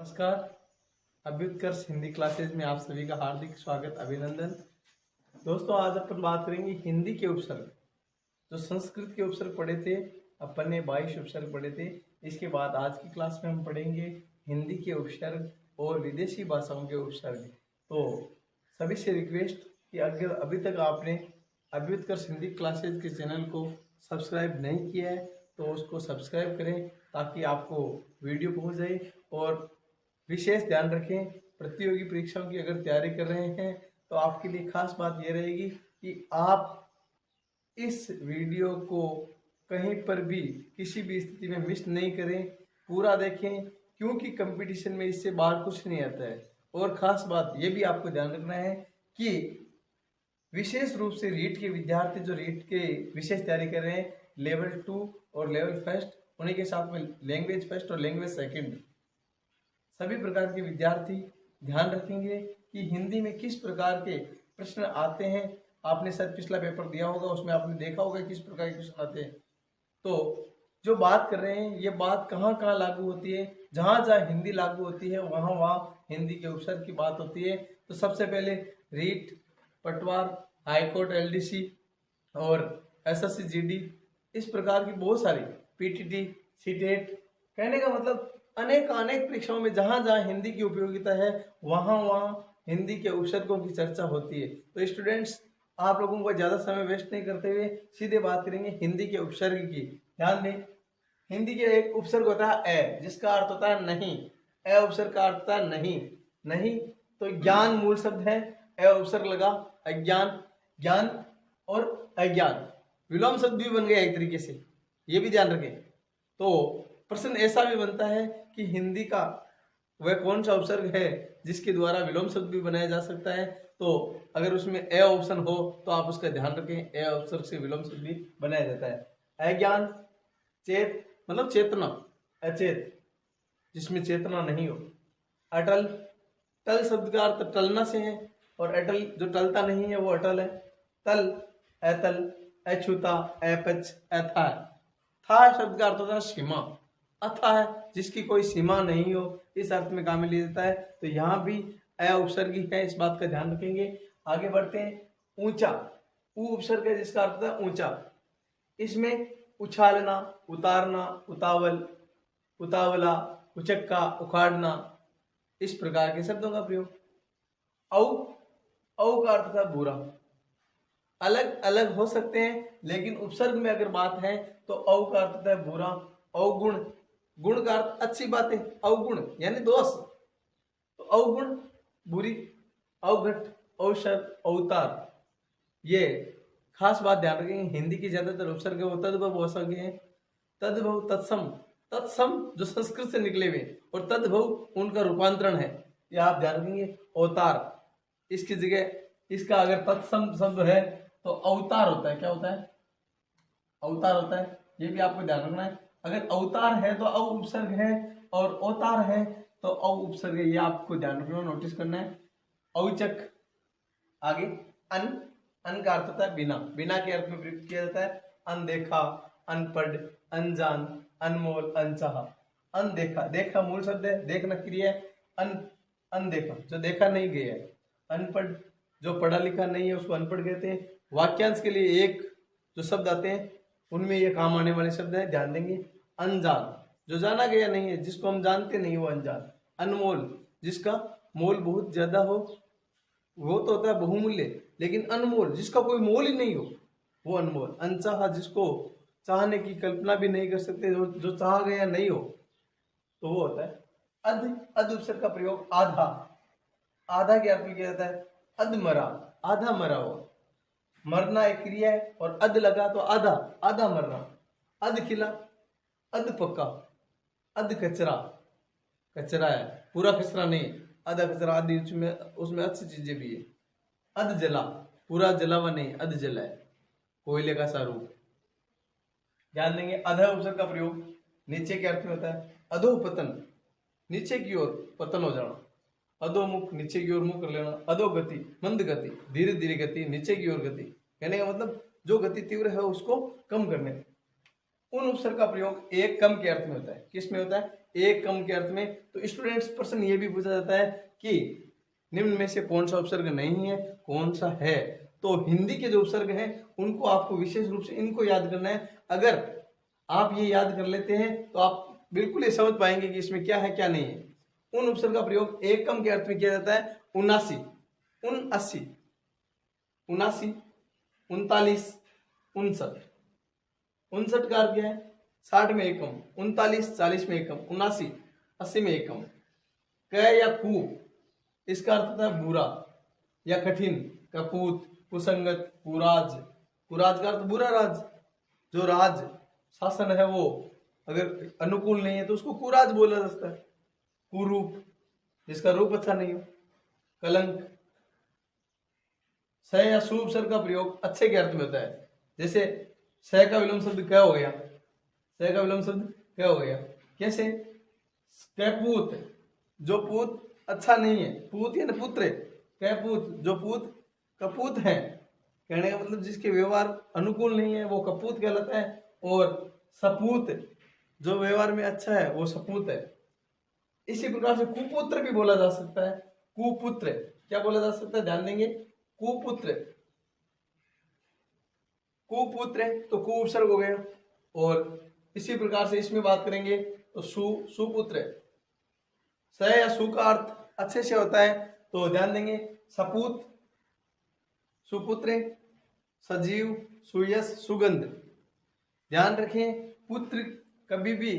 नमस्कार। अभ्युत्कर्ष हिंदी क्लासेज में आप सभी का हार्दिक स्वागत, अभिनंदन। दोस्तों, आज अपन बात करेंगे हिंदी के उपसर्ग। जो संस्कृत के उपसर्ग पढ़े थे, अपन ने 22 उपसर्ग पढ़े थे। इसके बाद आज की क्लास में हम पढ़ेंगे हिंदी के उपसर्ग और विदेशी भाषाओं के उपसर्ग। तो सभी से रिक्वेस्ट कि अगर अभी तक आपने अभ्युत्कर्ष हिंदी क्लासेज के चैनल को सब्सक्राइब नहीं किया है तो उसको सब्सक्राइब करें ताकि आपको वीडियो पहुंच जाए। और विशेष ध्यान रखें, प्रतियोगी परीक्षाओं की अगर तैयारी कर रहे हैं तो आपके लिए खास बात यह रहेगी कि आप इस वीडियो को कहीं पर भी किसी भी स्थिति में मिस नहीं करें, पूरा देखें, क्योंकि कंपटीशन में इससे बाहर कुछ नहीं आता है। और खास बात यह भी आपको ध्यान रखना है कि विशेष रूप से रीट के विद्यार्थी जो रीट के विशेष तैयारी कर रहे हैं, लेवल 2 और लेवल फर्स्ट, उन्हीं के साथ में लैंग्वेज फर्स्ट और लैंग्वेज सेकंड, सभी प्रकार के विद्यार्थी ध्यान रखेंगे कि हिंदी में किस प्रकार के प्रश्न आते हैं। आपने सर पिछला पेपर दिया होगा, उसमें आपने देखा होगा किस प्रकार के क्वेश्चन आते हैं। तो जो बात कर रहे हैं ये बात कहाँ कहाँ लागू होती है, जहाँ जहाँ हिंदी लागू होती है वहाँ वहाँ हिंदी के उपसर्ग की बात होती है। तो सबसे पहले रीट, पटवार, हाईकोर्ट, एलडीसी और एसएससी जीडी, इस प्रकार की बहुत सारी पीटीटी, सीटेट, कहने का मतलब अनेक परीक्षाओं में जहां जहां हिंदी की उपयोगिता है वहां वहां हिंदी के उपसर्गों की चर्चा होती है। तो स्टूडेंट्स, आप लोगों को ज्यादा समय वेस्ट नहीं करते हुए सीधे बात करेंगे हिंदी के उपसर्ग की। ध्यान दें, हिंदी के एक उपसर्ग होता है ए, जिसका अर्थ होता है नहीं। ए उपसर्ग का अर्थ होता है नहीं। नहीं तो ज्ञान मूल शब्द है, ए उपसर्ग लगा, अज्ञान, ज्ञान और अज्ञान विलोम शब्द भी बन गया एक तरीके से, ये भी ध्यान रखें। तो प्रश्न ऐसा भी बनता है कि हिंदी का वह कौन सा उपसर्ग है जिसके द्वारा विलोम शब्द भी बनाया जा सकता है। तो अगर उसमें ए ऑप्शन हो तो आप उसका ध्यान रखें, ए उपसर्ग से विलोम शब्द भी बनाया जाता है। अज्ञान, चेत मतलब चेतना, अचेत जिसमें चेतना नहीं हो। अटल, टल शब्द का अर्थ टलना से है और अटल जो टलता नहीं है वो अटल है। तल, अतल, अछूता, अपच, अथा। था शब्द का अर्थ होता है सीमा। अथा है जिसकी कोई सीमा नहीं हो, इस अर्थ में काम में लिया जाता है। तो यहाँ भी अ उपसर्ग ही है, इस बात का ध्यान रखेंगे। आगे बढ़ते हैं। ऊंचा, ऊ उपसर्ग है जिसका अर्थ है ऊंचा। इसमें उछालना, उतारना, उतावल, उतावला, उचक्का, उखाड़ना, इस प्रकार के शब्दों का प्रयोग। औ, औ का अर्थ था बुरा। अलग अलग हो सकते हैं लेकिन उपसर्ग में अगर बात है तो औ का अर्थ है बुरा। अवगुण, गुण का अर्थ अच्छी बात है, अवगुण यानी दोष। तो अवगुण बुरी, अवघट, औषध, अवतार, ये खास बात ध्यान रखेंगे। हिंदी की ज्यादातर उपसर्ग वो तद्भव उपसर्ग हैं। तद्भव, तत्सम, तत्सम जो संस्कृत से निकले हुए और तद्भव उनका रूपांतरण है, ये आप ध्यान रखेंगे। अवतार, इसकी जगह इसका अगर तत्सम शब्द है तो अवतार होता है। क्या होता है? अवतार होता है, ये भी आपको ध्यान रखना है। अगर अवतार है तो अव उपसर्ग है और अवतार है तो अव उपसर्ग है, ये आपको ध्यान रखना, नोटिस करना है। औचक, आगे अन, अन का अर्थ होता है बिना, बिना के अर्थ में प्रयुक्त किया जाता है। अनदेखा, अनपढ़, अनजान, अनमोल, अनचाहा। अनदेखा, देखा मूल शब्द है, देखना क्रिया है। अनदेखा जो देखा नहीं गया है। अनपढ़ जो पढ़ा लिखा नहीं है उसको अनपढ़ कहते हैं। वाक्यांश के लिए एक जो शब्द आते हैं उनमें ये काम आने वाले शब्द है, ध्यान देंगे। अनजान जो जाना गया नहीं है, जिसको हम जानते नहीं वो अनजान। अनमोल जिसका मोल बहुत ज्यादा हो, वो तो होता है बहुमूल्य, लेकिन अनमोल जिसका कोई मोल ही नहीं हो वो अनमोल। अनचाहा जिसको चाहने की कल्पना भी नहीं कर सकते, जो चाहा गया नहीं हो तो वो होता है अध। अध उपसर्ग का प्रयोग आधा, आधा के अर्थ में किया जाता है। अधमरा, आधा मरा हुआ। मरना एक क्रिया है और अध लगा तो आधा, आधा मरना। अध खिला, अध पक्का, अध कचरा, कचरा है पूरा कचरा नहीं, आधा कचरा, आदि उसमें अच्छी चीजें भी है। अध जला, पूरा जला हुआ नहीं, अध जला है, कोयले का सा रूप। ध्यान देंगे। अध उपसर्ग का प्रयोग नीचे के अर्थ में होता है। अधो पतन, नीचे की ओर पतन हो जाना। अधोमुख, नीचे की ओर मुख कर लेना। अधोगति, मंद गति, धीरे धीरे गति, नीचे की ओर गति, कहने का मतलब जो गति तीव्र है उसको कम करने। उन उपसर्ग का प्रयोग एक कम के अर्थ में होता है। किस में होता है? एक कम के अर्थ में। तो स्टूडेंट्स प्रश्न ये भी पूछा जाता है कि निम्न में से कौन सा उपसर्ग नहीं है, कौन सा है। तो हिंदी के जो उपसर्ग हैं उनको आपको विशेष रूप से इनको याद करना है। अगर आप ये याद कर लेते हैं तो आप बिल्कुल ये समझ पाएंगे कि इसमें क्या है क्या नहीं है। उन उपसर्ग का प्रयोग एकम के अर्थ में किया जाता है 79, 79, 79, 39, 59। 59 का अर्थ क्या है? 60 में एकम, 39 40 में एकम, 79 80 में एकम। क या कु इसका अर्थ होता है बुरा या कठिन, कपूत, कुसंगत, कुराज। कुराज का अर्थ बुरा राज। जो राज शासन है वो अगर अनुकूल नहीं है तो उसको कुराज बोला जाता है। कुरूप जिसका रूप अच्छा नहीं हो। कलंक। स या सु उपसर्ग का प्रयोग अच्छे के अर्थ में होता है। जैसे स का विलोम शब्द क्या हो गया? स का विलोम शब्द क्या हो गया? कैसे? कैपूत, जो पूत अच्छा नहीं है। पूत यानी पुत्र। कैपूत, जो पूत कपूत है। कहने का मतलब जिसके व्यवहार अनुकूल नहीं है वो कपूत कहलाता है। और सपूत, जो व्यवहार में अच्छा है वो सपूत है। इसी प्रकार से कुपुत्र भी बोला जा सकता है। कुपुत्र क्या बोला जा सकता है? ध्यान देंगे, कुपुत्र। कुपुत्र तो कु उपसर्ग हो गया। और इसी प्रकार से इसमें बात करेंगे तो सुपुत्र। स या सु का अर्थ अच्छे से होता है तो ध्यान देंगे, सपूत, सुपुत्र, सजीव, सुयश, सुगंध। ध्यान रखें, पुत्र कभी भी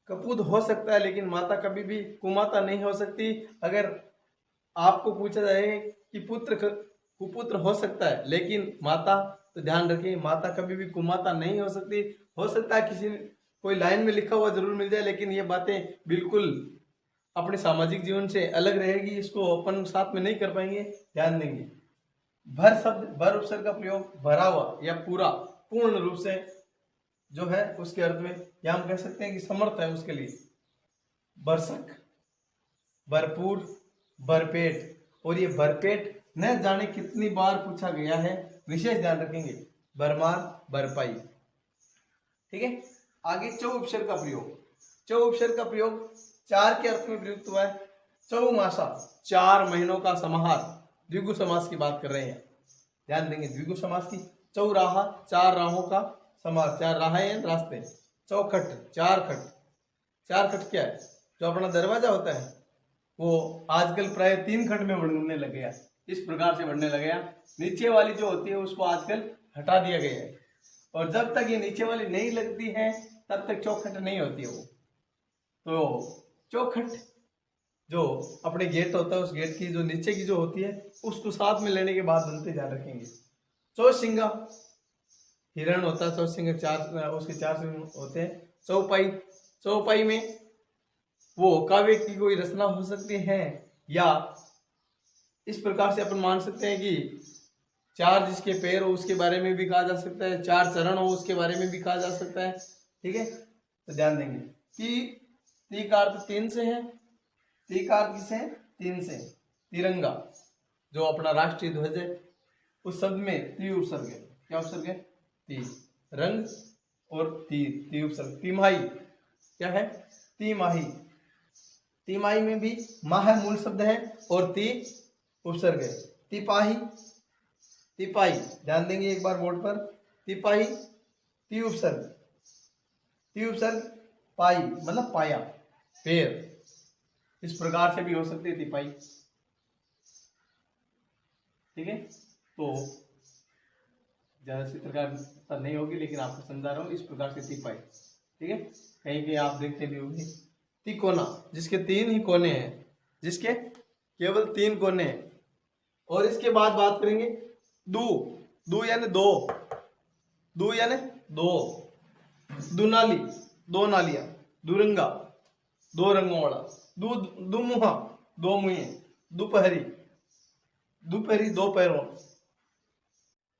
कपूत हो सकता है लेकिन माता कभी भी कुमाता नहीं हो सकती। अगर आपको पूछा जाए कि पुत्र कुपुत्र हो सकता है लेकिन माता, तो ध्यान रखिए माता कभी भी कुमाता नहीं हो सकती। हो सकता है किसी कोई लाइन में लिखा हुआ जरूर मिल जाए लेकिन ये बातें बिल्कुल अपने सामाजिक जीवन से अलग रहेगी, इसको अपन साथ में नहीं कर पाएंगे। ध्यान देंगे, भर शब्द, भर उपसर्ग का प्रयोग भरा हुआ या पूरा, पूर्ण रूप से जो है उसके अर्थ में, या हम कह सकते हैं कि समर्थ है उसके लिए। बरसक, भरपूर, भरपेट। और ये भरपेट न जाने कितनी बार पूछा गया है, विशेष ध्यान रखेंगे। भरमार, भरपाई। ठीक है, आगे चौ उपसर्ग का प्रयोग। चौ उपसर्ग का प्रयोग चार के अर्थ में प्रयुक्त हुआ है। चौमासा, 4 महीनों का समाहार। द्विगु समास की बात कर रहे हैं, ध्यान देंगे द्विगु समास की। चौराहा, 4 राहों का समास, 4 राहें रास्ते। चौखट, 4 खट। 4 खट क्या है? जो अपना दरवाजा होता है वो आजकल प्राय 3 खट में बढ़ने लग गया। इस प्रकार से बढ़ने लग गया। नीचे वाली जो होती है उसको आजकल हटा दिया गया है, और जब तक ये नीचे वाली नहीं लगती है तब तक चौखट नहीं होती है वो। तो चौखट जो अपने गेट होता है, उस गेट की जो नीचे की जो होती है उसको साथ में लेने के बाद बनते ध्यान रखेंगे। चौसिंगा, हिरण होता है चौसिंगा, 4 उसके 4 सिंग होते हैं। चौपाई, चौपाई में वो काव्य की कोई रचना हो सकती है, या इस प्रकार से अपन मान सकते हैं कि 4 जिसके पैर हो उसके बारे में भी कहा जा सकता है, 4 चरण हो उसके बारे में भी कहा जा सकता है। ठीक है, तो ध्यान देंगे। ती का अर्थ 3 से है। ती का अर्थ किससे है? 3 से। तिरंगा जो अपना राष्ट्रीय ध्वज है, उस शब्द में ती उपसर्ग है। क्या उपसर्ग है? ती। रंग और ती उपसर्ग। तिमाही क्या है? तिमाही। तिमाही में भी माह मूल शब्द है और ती उपसर्ग है। तिपाही, तिपाही, ध्यान देंगे एक बार बोर्ड पर। तिपाही, ती उपसर्ग, ती उपसर्ग, पाई मतलब पाया, पैर। इस प्रकार से भी हो सकती है तिपाही। ठीक है, तो ज्यादा चित्रकार नहीं होगी लेकिन आपको समझा रहा हूं, इस प्रकार से तिपाही। ठीक है, कहीं कहीं आप देखते भी होंगे। तिकोना, जिसके 3 ही कोने हैं, जिसके केवल 3 कोने हैं। और इसके बाद बात करेंगे दू। दू यानी 2, दू यानी 2। दुनाली, 2 नालियां। दुरंगा, 2 रंगों वाला। दुमुहा, 2 मुहे। दोपहरी, दोपहरी 2 पैरों।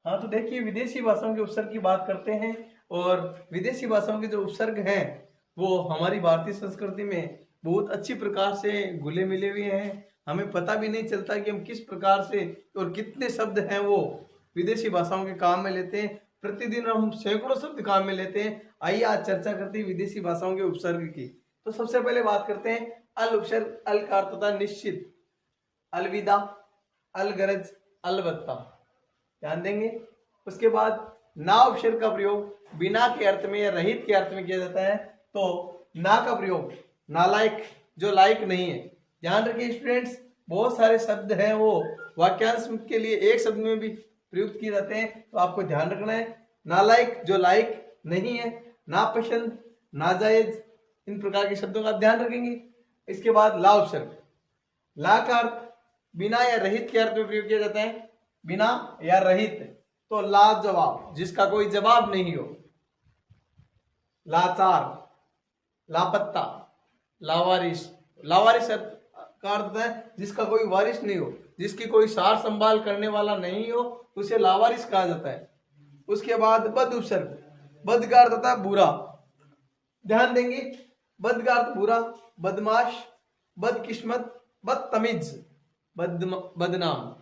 हाँ, तो देखिए विदेशी भाषाओं के उपसर्ग की बात करते हैं, और विदेशी भाषाओं के जो उपसर्ग हैं वो हमारी भारतीय संस्कृति में बहुत अच्छी प्रकार से घुले मिले हुए हैं। हमें पता भी नहीं चलता कि हम किस प्रकार से और कितने शब्द हैं वो विदेशी भाषाओं के काम में लेते हैं। प्रतिदिन हम सैकड़ों शब्द काम में लेते हैं। आइए आज चर्चा करते हैं विदेशी भाषाओं के उपसर्ग की। तो सबसे पहले बात करते हैं अल उपसर्ग। अल का अर्थ होता है निश्चित, अलविदा, अलगरज, अलबत्ता, ध्यान देंगे। उसके बाद ना उपसर्ग का प्रयोग बिना के अर्थ में या रहित के अर्थ में किया जाता है। तो ना का प्रयोग नालायक, जो लायक नहीं है। ध्यान रखिए स्टूडेंट्स, बहुत सारे शब्द हैं वो वाक्यांश के लिए एक शब्द में भी प्रयुक्त किए जाते हैं, तो आपको ध्यान रखना है। नालायक, जो लायक नहीं है, नापसंद, नाजायज, इन प्रकार के शब्दों का आप ध्यान रखेंगे। इसके बाद ला उपसर्ग। ला का अर्थ बिना या रहित के अर्थ में प्रयोग किया जाता है। बिना या रहित, तो लाजवाब, जिसका कोई जवाब नहीं हो। लाचार, लापत्ता, लावारिस। लावारिस का अर्थ है जिसका कोई वारिस नहीं हो, जिसकी कोई सार संभाल करने वाला नहीं हो, उसे लावारिस कहा जाता है। उसके बाद बद उपसर्ग। बद का अर्थ होता है बुरा, ध्यान देंगे। बद का अर्थ बुरा, बदमाश, बदकिस्मत, बदतमीज, बदनाम।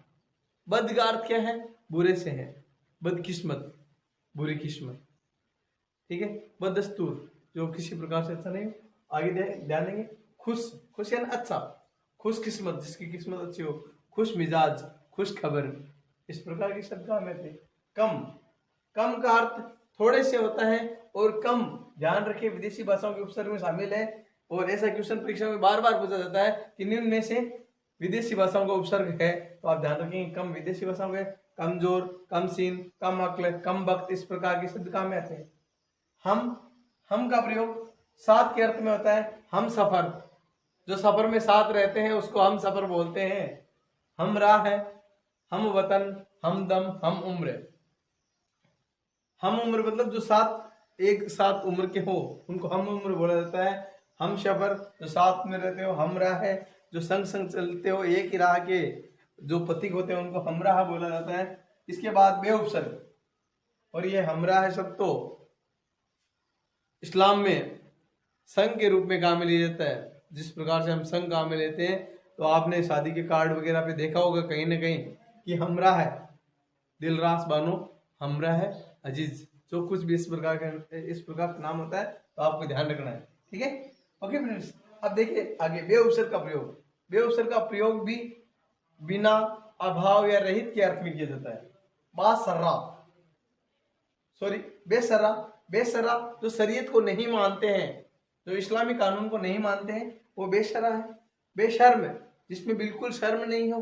बद का अर्थ क्या है? बुरे से है। बदकिस्मत, बुरी किस्मत, ठीक है। बदस्तूर, जो किसी प्रकार से अच्छा नहीं हो। आगे ध्यान देंगे। खुश, खुश यानी अच्छा, खुश किस्मत, जिसकी किस्मत अच्छी हो। खुश मिजाज, खुश खबर, इस प्रकार के शब्द में थे। कम, कम का अर्थ थोड़े से होता है, और कम, ध्यान रखिए, विदेशी भाषाओं के उपसर्ग में शामिल है। और ऐसा क्वेश्चन परीक्षा में बार बार पूछा जाता है कि निम्न में से विदेशी भाषाओं का उपसर्ग है, तो आप ध्यान रखेंगे कम विदेशी भाषाओं के। कमजोर, कम सीन, कम अक्ल, कम वक्त, इस प्रकार के शब्द काम में आते हैं। हम का प्रयोग साथ के अर्थ में होता है। हम सफर, जो सफर में साथ रहते हैं उसको हम सफर बोलते हैं। हम राह है, हम वतन, हम दम, हम उम्र। हम उम्र मतलब जो साथ एक साथ उम्र के हो उनको हम उम्र बोला जाता है। हम सफर, जो साथ में रहते हो। हम राह है, जो संग संग चलते हो, एक ही राह के जो प्रतीक होते हैं उनको हमराह बोला जाता है। इसके बाद बे उपसर्ग, और ये हमराह शब्द तो इस्लाम में संघ के रूप में काम में लिया जाता है। जिस प्रकार से हम संघ काम में लेते हैं, तो आपने शादी के कार्ड वगैरह पे देखा होगा कहीं ना कहीं कि हमरा है दिलरास बानो, हमरा है अजीज, जो कुछ भी इस प्रकार का नाम होता है, तो आपको ध्यान रखना है, ठीक है। ओके फ्रेंड्स, अब देखिए आगे बे उपसर्ग का प्रयोग। बे उपसर्ग का प्रयोग भी बिना, अभाव या रहित के अर्थ में किया जाता है। बासर्रा, सॉरी बेसर्रा। बेसर्रा जो शरीयत को नहीं मानते हैं, जो इस्लामी कानून को नहीं मानते हैं, वो बेशर्रा है। बेशर्म, जिसमें बिल्कुल शर्म नहीं हो,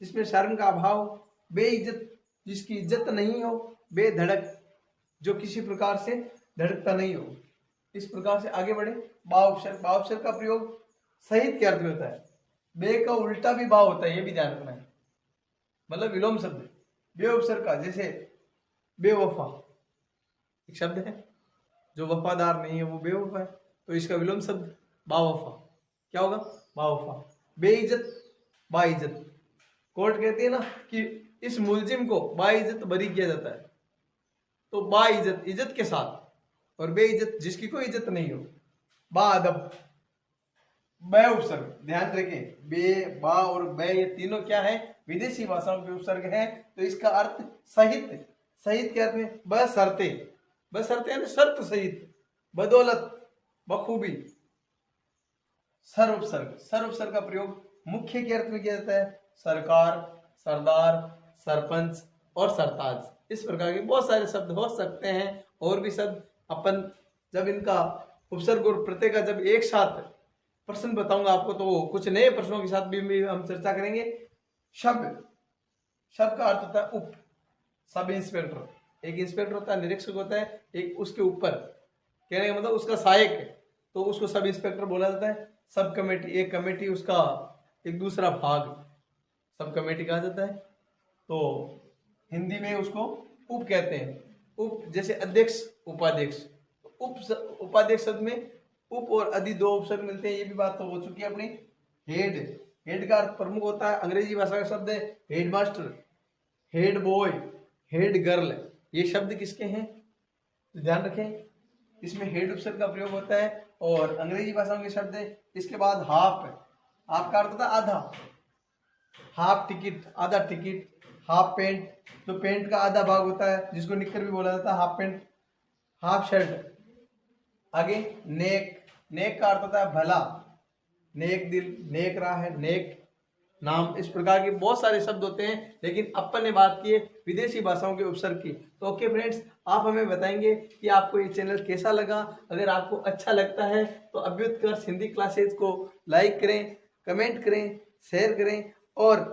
जिसमें शर्म का अभाव हो। बेइज्जत, जिसकी इज्जत नहीं हो। बेधड़क, जो किसी प्रकार से धड़कता नहीं हो। इस प्रकार से आगे बढ़े। बा उपसर्ग। बा उपसर्ग का प्रयोग सहित के अर्थ में होता है। बे का उल्टा भी बा होता है, ये भी ध्यान रखना है, मतलब विलोम शब्द। बे उपसर्ग का, जैसे बेवफा एक शब्द है, जो वफादार नहीं है वो बेवफा है, तो इसका विलोम शब्द बावफा क्या होगा? बावफा। बेइज्जत, बाइज्जत। कोर्ट कहती है ना कि इस मुलजिम को बाइज्जत बरी किया जाता है, तो बाइज्जत इज्जत के साथ, और बेइज्जत जिसकी कोई इज्जत नहीं हो। बाअदब। बे उपसर्ग, ध्यान रखें, बे, बा और बे ये तीनों क्या है? विदेशी भाषाओं के उपसर्ग हैं, तो इसका अर्थ सहित। सहित के अर्थ में बशर्ते, बशर्ते यानी शर्त सहित, बदौलत, बखूबी। सर उपसर्ग। सर उपसर्ग का प्रयोग मुख्य के अर्थ में किया जाता है। सरकार, सरदार, सरपंच और सरताज। इस प्रकार के बहुत सारे शब्द हो सकते हैं, और भी शब्द अपन जब इनका उपसर्ग और प्रत्यय का जब एक साथ प्रश्न बताऊंगा आपको, तो कुछ नए प्रश्नों के साथ भी हम चर्चा करेंगे। शब्द, शब्द का अर्थ होता है उप। सब इंस्पेक्टर, एक इंस्पेक्टर होता है, निरीक्षक होता है, एक उसके ऊपर, कहने का मतलब उसका सहायक है, तो उसको सब इंस्पेक्टर बोला जाता है। सब कमेटी, एक कमेटी उसका एक दूसरा भाग सब कमेटी कहा जाता है, तो हिंदी में उसको उप कहते हैं। उप जैसे अध्यक्ष, उपाध्यक्ष। उपाध्यक्ष शब्द में उप और अधि दो उपसर्ग मिलते हैं, ये भी बात तो हो चुकी है अपनी। हेड, हेड का अर्थ प्रमुख होता है, अंग्रेजी भाषा का शब्द है head master, head boy, head girl. ये शब्द किसके हैं? तो ध्यान रखें, इसमें हेड उपसर्ग का प्रयोग होता है, और अंग्रेजी भाषा के शब्द है। इसके बाद हाफ, हाफ का अर्थ होता है आधा। हाफ टिकट, आधा टिकट। हाफ पैंट, जो पैंट का आधा भाग होता है, जिसको निक्कर भी बोला जाता है, हाफ पैंट। Half shirt. आगे नेक, नेक का अर्थ होता है भला, नेक दिल, नेक राह है, नेक नाम, इस प्रकार के बहुत सारे शब्द होते हैं, लेकिन अपन ने बात की है विदेशी भाषाओं के उपसर्ग की। तो ओके फ्रेंड्स, आप हमें बताएंगे कि आपको ये चैनल कैसा लगा। अगर आपको अच्छा लगता है तो अभ्युत्कर्ष हिंदी क्लासेज को लाइक करें, कमेंट करें, शेयर करें और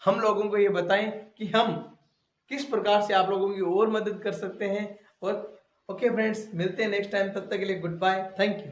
हम लोगों को ये बताएं कि हम किस प्रकार से आप लोगों की और मदद कर सकते हैं। और ओके फ्रेंड्स, मिलते हैं नेक्स्ट टाइम, तब तक के लिए गुड बाय, थैंक यू।